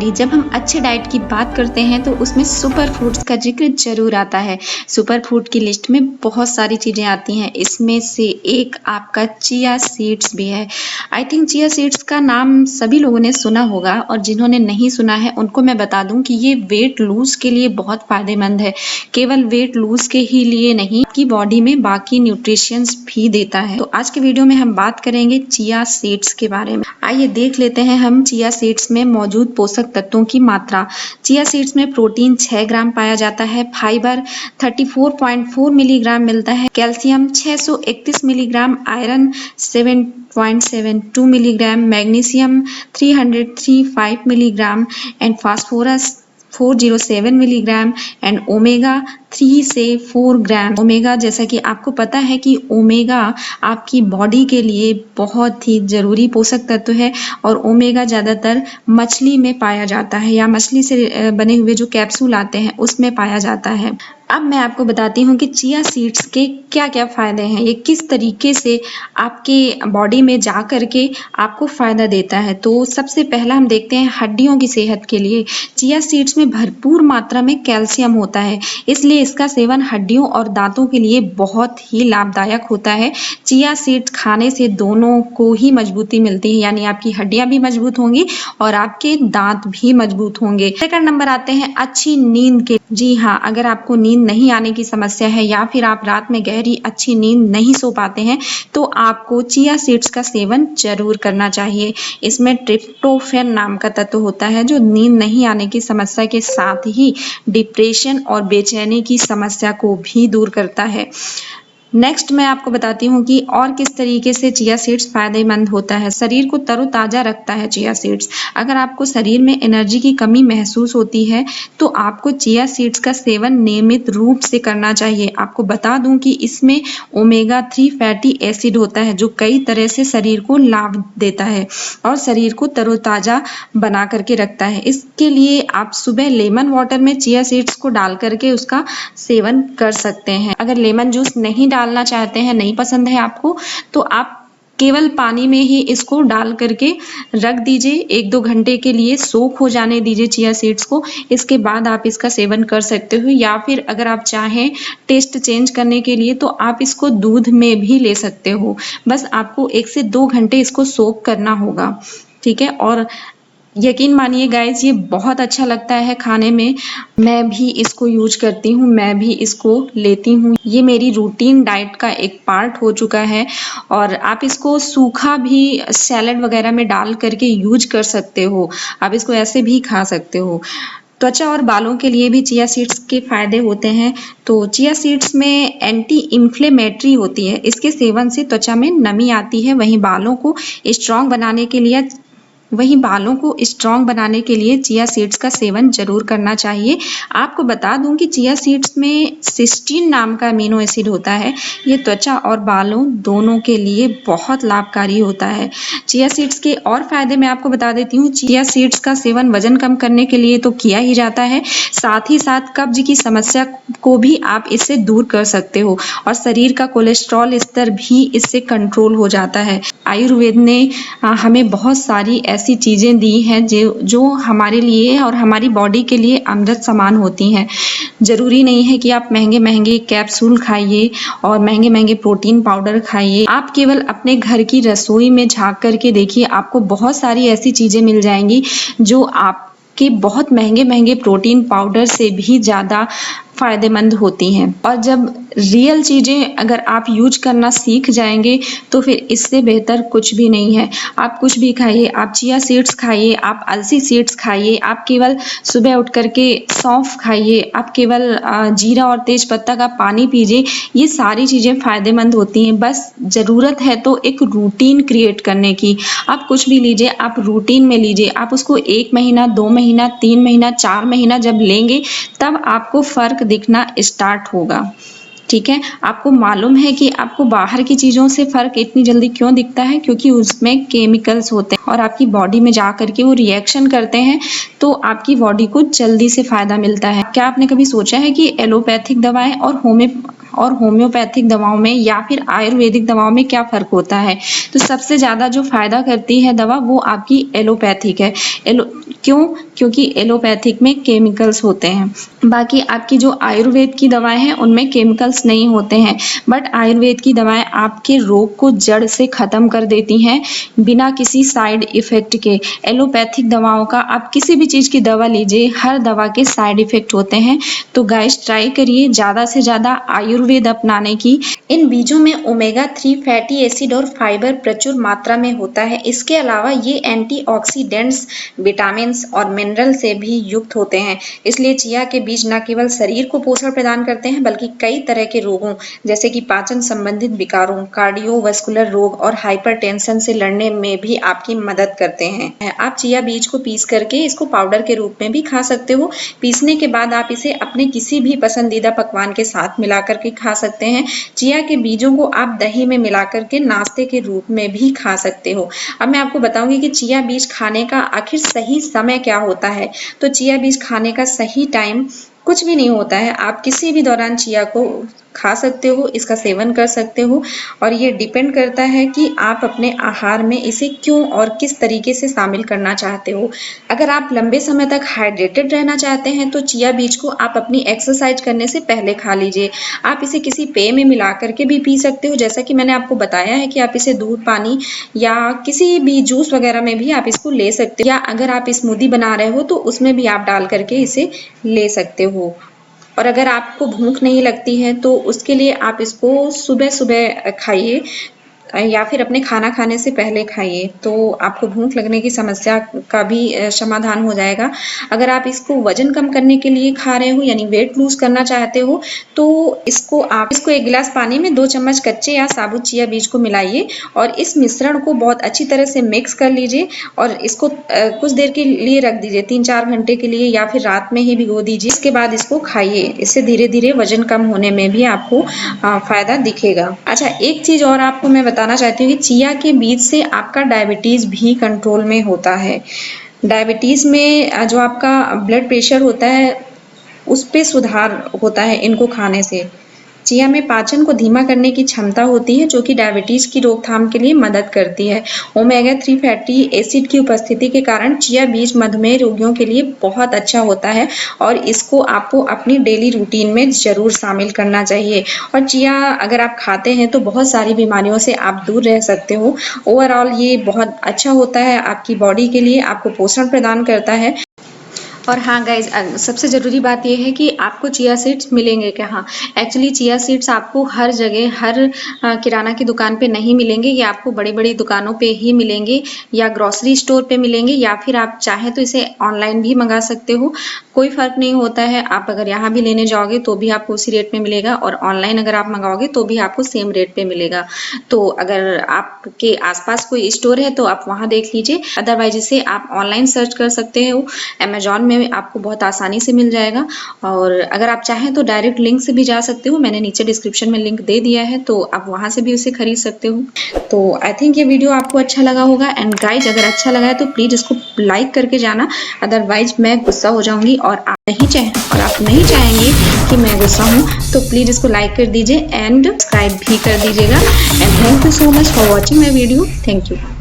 जानकारी। जब हम अच्छे डाइट की बात करते हैं तो उसमें सुपर फूड्स का जिक्र ज़रूर आता है। सुपर फूड की लिस्ट में बहुत सारी चीज़ें आती हैं, इसमें से एक आपका चिया सीड्स भी है। आई थिंक चिया सीड्स का नाम सभी लोगों ने सुना होगा और जिन्होंने नहीं सुना है उनको मैं बता दूं कि ये वेट लूज़ के लिए बहुत फ़ायदेमंद है। केवल वेट लूज़ के ही लिए नहीं, आपकी बॉडी में बाकी न्यूट्रिशंस भी देता है। तो आज के वीडियो में हम बात करेंगे चिया सीड्स के बारे में। आइए देख लेते हैं हम चिया सीड्स में मौजूद पोषक तत्वों की मात्रा। चिया सीड्स में प्रोटीन 6 ग्राम पाया जाता है, फाइबर 34.4 मिलीग्राम मिलता है, calcium 631 milligram, iron 7.72 milligram, magnesium 303.5 milligram and phosphorus 407 milligram and omega 3 से 4 ग्राम। ओमेगा, जैसा कि आपको पता है कि ओमेगा आपकी बॉडी के लिए बहुत ही ज़रूरी पोषक तत्व है और ओमेगा ज़्यादातर मछली में पाया जाता है या मछली से बने हुए जो कैप्सूल आते हैं उसमें पाया जाता है। अब मैं आपको बताती हूँ कि चिया सीड्स के क्या क्या फ़ायदे हैं, ये किस तरीके से आपके बॉडी में जा कर के आपको फ़ायदा देता है। तो सबसे पहला हम देखते हैं हड्डियों की सेहत के लिए। चिया सीड्स में भरपूर मात्रा में कैल्शियम होता है, इसलिए इसका सेवन हड्डियों और दांतों के लिए बहुत ही लाभदायक होता है। चिया सीड्स खाने से दोनों को ही मजबूती मिलती है, यानी आपकी हड्डियां भी मजबूत होंगी और आपके दांत भी मजबूत होंगे। सेकंड नंबर आते हैं अच्छी नींद के। जी हाँ, अगर आपको नींद नहीं आने की समस्या है या फिर आप रात में गहरी अच्छी नींद नहीं सो पाते हैं तो आपको चिया सीड्स का सेवन जरूर करना चाहिए। इसमें ट्रिप्टोफैन नाम का तत्व होता है जो नींद नहीं आने की समस्या के साथ ही डिप्रेशन और बेचैनी की समस्या को भी दूर करता है। नेक्स्ट मैं आपको बताती हूँ कि और किस तरीके से चिया सीड्स फायदेमंद होता है। शरीर को तरोताज़ा रखता है चिया सीड्स। अगर आपको शरीर में एनर्जी की कमी महसूस होती है तो आपको चिया सीड्स का सेवन नियमित रूप से करना चाहिए। आपको बता दूं कि इसमें ओमेगा 3 फैटी एसिड होता है जो कई तरह से शरीर को लाभ देता है और शरीर को तरोताज़ा बना करके रखता है। इसके लिए आप सुबह लेमन वाटर में चिया सीड्स को डाल करके उसका सेवन कर सकते हैं। अगर लेमन जूस नहीं डालना चाहते हैं, नहीं पसंद है आपको, तो आप केवल पानी में ही इसको डाल करके रख दीजिए, 1-2 घंटे के लिए सोख हो जाने दीजिए चिया सीड्स को। इसके बाद आप इसका सेवन कर सकते हो या फिर अगर आप चाहें टेस्ट चेंज करने के लिए तो आप इसको दूध में भी ले सकते हो। बस आपको 1 से 2 घंटे इसको सोख करना होगा, ठीक है। और यकीन मानिए गाइस, ये बहुत अच्छा लगता है खाने में। मैं भी इसको यूज करती हूँ, मैं भी इसको लेती हूँ। ये मेरी रूटीन डाइट का एक पार्ट हो चुका है और आप इसको सूखा भी सैलेड वगैरह में डाल करके यूज कर सकते हो। आप इसको ऐसे भी खा सकते हो। त्वचा और बालों के लिए भी चिया सीड्स के फायदे होते हैं। तो चिया सीड्स में एंटी इन्फ्लेमेटरी होती है, इसके सेवन से त्वचा में नमी आती है। वहीं बालों को स्ट्रॉन्ग बनाने के लिए चिया सीड्स का सेवन जरूर करना चाहिए। आपको बता दूं कि चिया सीड्स में सिस्टीन नाम का अमीनो एसिड होता है, ये त्वचा और बालों दोनों के लिए बहुत लाभकारी होता है। चिया सीड्स के और फायदे मैं आपको बता देती हूँ। चिया सीड्स का सेवन वजन कम करने के लिए तो किया ही जाता है, साथ ही साथ कब्ज की समस्या को भी आप इससे दूर कर सकते हो और शरीर का कोलेस्ट्रॉल स्तर भी इससे कंट्रोल हो जाता है। आयुर्वेद ने हमें बहुत सारी ऐसी चीज़ें दी हैं जो हमारे लिए और हमारी बॉडी के लिए अमृत समान होती हैं। ज़रूरी नहीं है कि आप महंगे महंगे कैप्सूल खाइए और महंगे महंगे प्रोटीन पाउडर खाइए। आप केवल अपने घर की रसोई में झांक करके देखिए, आपको बहुत सारी ऐसी चीज़ें मिल जाएंगी जो आपके बहुत महंगे महंगे प्रोटीन पाउडर से भी ज़्यादा फ़ायदेमंद होती हैं। और जब रियल चीज़ें अगर आप यूज करना सीख जाएंगे तो फिर इससे बेहतर कुछ भी नहीं है। आप कुछ भी खाइए, आप चिया सीड्स खाइए, आप अलसी सीड्स खाइए, आप केवल सुबह उठ करके सौंफ खाइए, आप केवल जीरा और तेज पत्ता का पानी पीजिए। ये सारी चीज़ें फ़ायदेमंद होती हैं। बस ज़रूरत है तो एक रूटीन क्रिएट करने की। आप कुछ भी लीजिए, आप रूटीन में लीजिए। आप उसको 1 महीना, 2 महीना, 3 महीना, 4 महीना जब लेंगे तब आपको फ़र्क दिखना स्टार्ट होगा, ठीक है। आपको मालूम है कि आपको बाहर की चीज़ों से फ़र्क इतनी जल्दी क्यों दिखता है? क्योंकि उसमें केमिकल्स होते हैं और आपकी बॉडी में जा करके वो रिएक्शन करते हैं, तो आपकी बॉडी को जल्दी से फ़ायदा मिलता है। क्या आपने कभी सोचा है कि एलोपैथिक दवाएं और और होम्योपैथिक दवाओं में या फिर आयुर्वेदिक दवाओं में क्या फ़र्क होता है? तो सबसे ज़्यादा जो फ़ायदा करती है दवा वो आपकी एलोपैथिक है। क्यों? क्योंकि एलोपैथिक में केमिकल्स होते हैं। बाकी आपकी जो आयुर्वेद की दवाएँ हैं उनमें केमिकल्स नहीं होते हैं, बट आयुर्वेद की दवाएँ आपके रोग को जड़ से ख़त्म कर देती हैं बिना किसी साइड इफ़ेक्ट के। एलोपैथिक दवाओं का आप किसी भी चीज़ की दवा लीजिए, हर दवा के साइड इफ़ेक्ट होते हैं। तो गाइस ट्राई करिए ज़्यादा से ज़्यादा आयुर्वेद अपनाने की। इन बीजों में ओमेगा 3 फैटी एसिड और फाइबर प्रचुर मात्रा में होता है। इसके अलावा ये एंटीऑक्सीडेंट्स, विटामिन्स और मिनरल से भी युक्त होते हैं। इसलिए चिया के बीज न केवल शरीर को पोषण प्रदान करते हैं बल्कि कई तरह के रोगों जैसे कि पाचन संबंधित विकारों, कार्डियोवास्कुलर रोग और हाइपरटेंशन से लड़ने में भी आपकी मदद करते हैं। आप चिया बीज को पीस करके इसको पाउडर के रूप में भी खा सकते हो। पीसने के बाद आप इसे अपने किसी भी पसंदीदा पकवान के साथ मिला करके खा सकते हैं। चिया के बीजों को आप दही में मिला करके नाश्ते के रूप में भी खा सकते हो। अब मैं आपको बताऊंगी कि चिया बीज खाने का आखिर सही समय क्या होता है। तो चिया बीज खाने का सही टाइम कुछ भी नहीं होता है। आप किसी भी दौरान चिया को खा सकते हो, इसका सेवन कर सकते हो और ये डिपेंड करता है कि आप अपने आहार में इसे क्यों और किस तरीके से शामिल करना चाहते हो। अगर आप लंबे समय तक हाइड्रेटेड रहना चाहते हैं तो चिया बीज को आप अपनी एक्सरसाइज करने से पहले खा लीजिए। आप इसे किसी पेय में मिला करके भी पी सकते हो, जैसा कि मैंने आपको बताया है कि आप इसे दूध, पानी या किसी भी जूस वगैरह में भी आप इसको ले सकते हो, या अगर आप स्मूदी बना रहे हो तो उसमें भी आप डाल करके इसे ले सकते हो। और अगर आपको भूख नहीं लगती है तो उसके लिए आप इसको सुबह-सुबह खाइए या फिर अपने खाना खाने से पहले खाइए, तो आपको भूख लगने की समस्या का भी समाधान हो जाएगा। अगर आप इसको वज़न कम करने के लिए खा रहे हो यानी वेट लूज़ करना चाहते हो तो इसको 1 गिलास पानी में 2 चम्मच कच्चे या साबुत चिया बीज को मिलाइए और इस मिश्रण को बहुत अच्छी तरह से मिक्स कर लीजिए और इसको कुछ देर के लिए रख दीजिए, 3-4 घंटे के लिए या फिर रात में ही भिगो दीजिए। इसके बाद इसको खाइए। इससे धीरे-धीरे वज़न कम होने में भी आपको फ़ायदा दिखेगा। अच्छा, एक चीज़ और आपको मैं बताना चाहती हूँ कि चिया के बीज से आपका डायबिटीज़ भी कंट्रोल में होता है। डायबिटीज़ में जो आपका ब्लड प्रेशर होता है उस पे सुधार होता है इनको खाने से। चिया में पाचन को धीमा करने की क्षमता होती है जो कि डायबिटीज़ की रोकथाम के लिए मदद करती है। ओमेगा 3 फैटी एसिड की उपस्थिति के कारण चिया बीज मधुमेह रोगियों के लिए बहुत अच्छा होता है और इसको आपको अपनी डेली रूटीन में ज़रूर शामिल करना चाहिए। और चिया अगर आप खाते हैं तो बहुत सारी बीमारियों से आप दूर रह सकते हो। ओवरऑल ये बहुत अच्छा होता है आपकी बॉडी के लिए, आपको पोषण प्रदान करता है। और हाँ गाइज, सबसे ज़रूरी बात यह है कि आपको चिया सीड्स मिलेंगे कहाँ। एक्चुअली चिया सीड्स आपको हर जगह, हर किराना की दुकान पे नहीं मिलेंगे। ये आपको बड़ी-बड़ी दुकानों पे ही मिलेंगे या ग्रोसरी स्टोर पे मिलेंगे या फिर आप चाहें तो इसे ऑनलाइन भी मंगा सकते हो। कोई फ़र्क नहीं होता है। आप अगर यहाँ भी लेने जाओगे तो भी आपको उसी रेट में मिलेगा और ऑनलाइन अगर आप मंगाओगे तो भी आपको सेम रेट पे मिलेगा। तो अगर आपके आस-पास कोई स्टोर है तो आप वहाँ देख लीजिए, अदरवाइज़ इसे आप ऑनलाइन सर्च कर सकते हो। अमेज़न में आपको बहुत आसानी से मिल जाएगा और अगर आप चाहें तो डायरेक्ट लिंक से भी जा सकते हो। मैंने नीचे डिस्क्रिप्शन में लिंक दे दिया है तो आप वहाँ से भी उसे खरीद सकते हो। तो आई थिंक ये वीडियो आपको अच्छा लगा होगा एंड गाइज अगर अच्छा लगा है तो प्लीज़ इसको लाइक करके जाना, अदरवाइज मैं गुस्सा हो जाऊंगी और आप नहीं चाहेंगे कि मैं गुस्सा हूँ तो प्लीज़ इसको लाइक कर दीजिए एंड सब्सक्राइब भी कर दीजिएगा। And thank you so much for watching my video. Thank you.